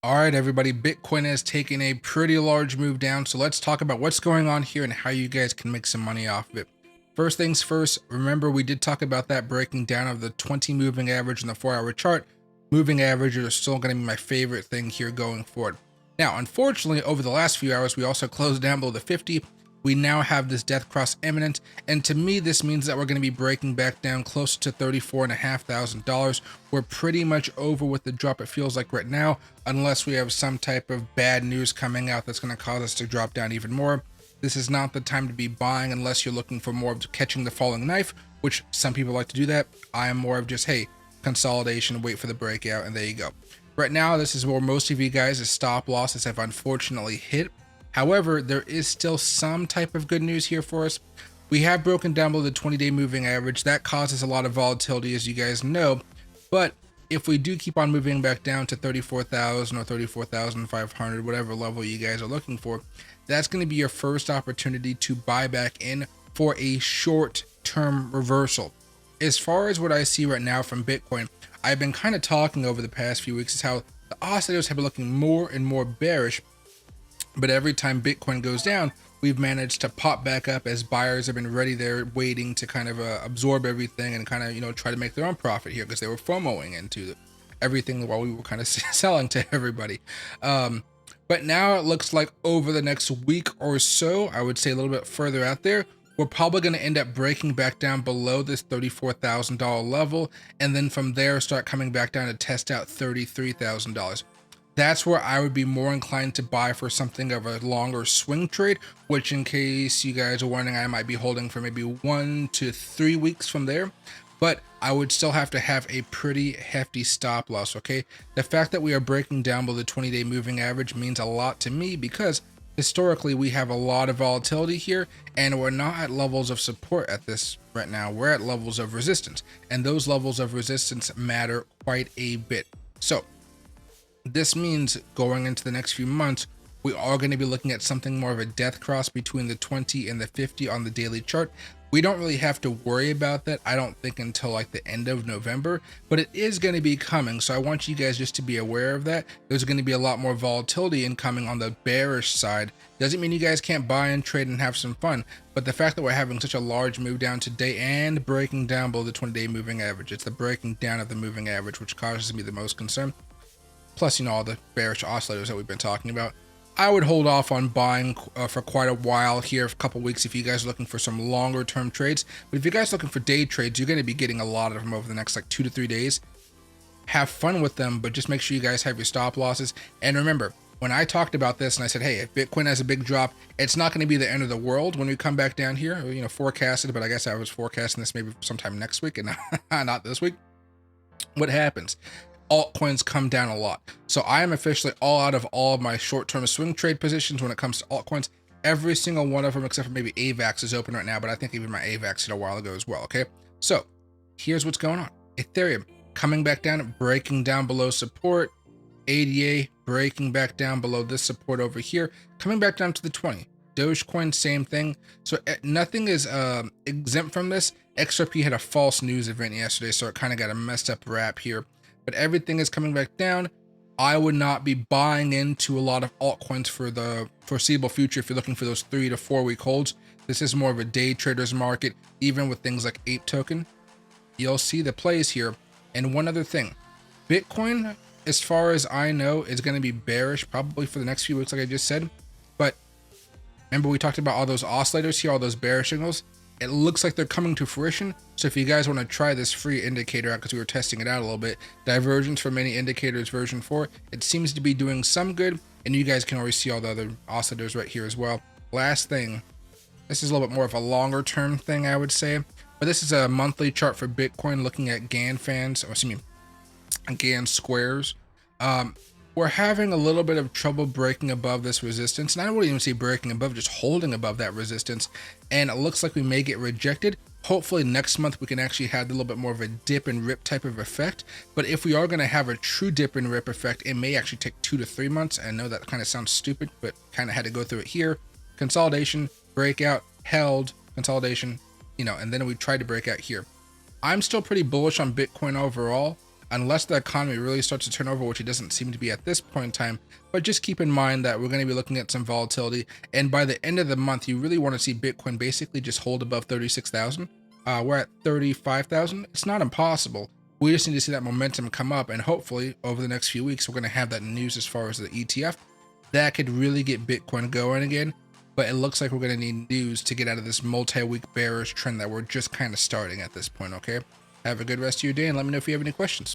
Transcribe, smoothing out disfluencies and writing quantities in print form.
All right, everybody, Bitcoin has taken a pretty large move down. So let's talk about what's going on here and how you guys can make some money off of it. First things first, remember we did talk about that breaking down of the 20 moving average and the 4-hour chart. Moving averages are still going to be my favorite thing here going forward. Now, unfortunately, over the last few hours, we also closed down below the 50. We now have this death cross imminent, and to me this means that we're going to be breaking back down closer to $34,500. We're pretty much over with the drop, it feels like right now, unless we have some type of bad news coming out that's going to cause us to drop down even more. This is not the time to be buying unless you're looking for more of catching the falling knife, which some people like to do that. I am more of just, hey, consolidation, wait for the breakout, and there you go. Right now, this is where most of you guys' stop losses have unfortunately hit. However, there is still some type of good news here for us. We have broken down below the 20-day moving average. That causes a lot of volatility, as you guys know. But if we do keep on moving back down to 34,000 or 34,500, whatever level you guys are looking for, that's going to be your first opportunity to buy back in for a short-term reversal. As far as what I see right now from Bitcoin, I've been kind of talking over the past few weeks is how the oscillators have been looking more and more bearish. But every time Bitcoin goes down, we've managed to pop back up as buyers have been ready there waiting to kind of absorb everything and kind of, try to make their own profit here because they were FOMOing into everything while we were kind of selling to everybody. But now it looks like over the next week or so, I would say a little bit further out there, we're probably going to end up breaking back down below this $34,000 level. And then from there, start coming back down to test out $33,000. That's where I would be more inclined to buy for something of a longer swing trade, which in case you guys are wondering, I might be holding for maybe 1 to 3 weeks from there. But I would still have to have a pretty hefty stop loss, okay? The fact that we are breaking down below the 20-day moving average means a lot to me because historically we have a lot of volatility here and we're not at levels of support at this right now. We're at levels of resistance, and those levels of resistance matter quite a bit. So this means going into the next few months, we are going to be looking at something more of a death cross between the 20 and the 50 on the daily chart. We don't really have to worry about that, I don't think, until like the end of November, but it is going to be coming. So I want you guys just to be aware of that. There's going to be a lot more volatility incoming on the bearish side. Doesn't mean you guys can't buy and trade and have some fun, but the fact that we're having such a large move down today and breaking down below the 20-day moving average, it's the breaking down of the moving average which causes me the most concern. Plus, all the bearish oscillators that we've been talking about. I would hold off on buying for quite a while here, a couple weeks, if you guys are looking for some longer term trades. But if you guys are looking for day trades, you're going to be getting a lot of them over the next like 2 to 3 days. Have fun with them, but just make sure you guys have your stop losses. And remember, when I talked about this and I said, hey, if Bitcoin has a big drop, it's not going to be the end of the world when we come back down here, forecasted, but I guess I was forecasting this maybe sometime next week and not this week. What happens? Altcoins come down a lot. So I am officially all out of all of my short-term swing trade positions when it comes to altcoins. Every single one of them, except for maybe AVAX, is open right now, but I think even my AVAX hit a while ago as well, okay? So here's what's going on. Ethereum coming back down, breaking down below support. ADA breaking back down below this support over here, coming back down to the 20. Dogecoin, same thing. So nothing is exempt from this. XRP had a false news event yesterday, so it kind of got a messed up wrap here. But everything is coming back down. I would not be buying into a lot of altcoins for the foreseeable future if you're looking for those 3 to 4 week holds. This is more of a day trader's market, even with things like Ape Token. You'll see the plays here. And one other thing, Bitcoin, as far as I know, is going to be bearish probably for the next few weeks, like I just said. But remember, we talked about all those oscillators here, all those bearish signals. It looks like they're coming to fruition. So if you guys want to try this free indicator out, because we were testing it out a little bit, Divergence for Many Indicators version 4, it seems to be doing some good, and you guys can already see all the other oscillators right here as well. Last thing, this is a little bit more of a longer term thing, I would say, but this is a monthly chart for Bitcoin looking at Gann squares. We're having a little bit of trouble breaking above this resistance, and I wouldn't even say breaking above, just holding above that resistance, and it looks like we may get rejected. Hopefully next month we can actually have a little bit more of a dip and rip type of effect, but if we are going to have a true dip and rip effect, it may actually take 2 to 3 months. I know that kind of sounds stupid, but kind of had to go through it here. Consolidation, breakout, held, consolidation, and then we tried to break out here. I'm still pretty bullish on Bitcoin overall. unless the economy really starts to turn over, which it doesn't seem to be at this point in time. But just keep in mind that we're going to be looking at some volatility, and by the end of the month, you really want to see Bitcoin basically just hold above 36,000. We're at 35,000. It's not impossible. We just need to see that momentum come up, and hopefully over the next few weeks, we're going to have that news as far as the ETF that could really get Bitcoin going again. But it looks like we're going to need news to get out of this multi-week bearish trend that we're just kind of starting at this point, okay? Have a good rest of your day, and let me know if you have any questions.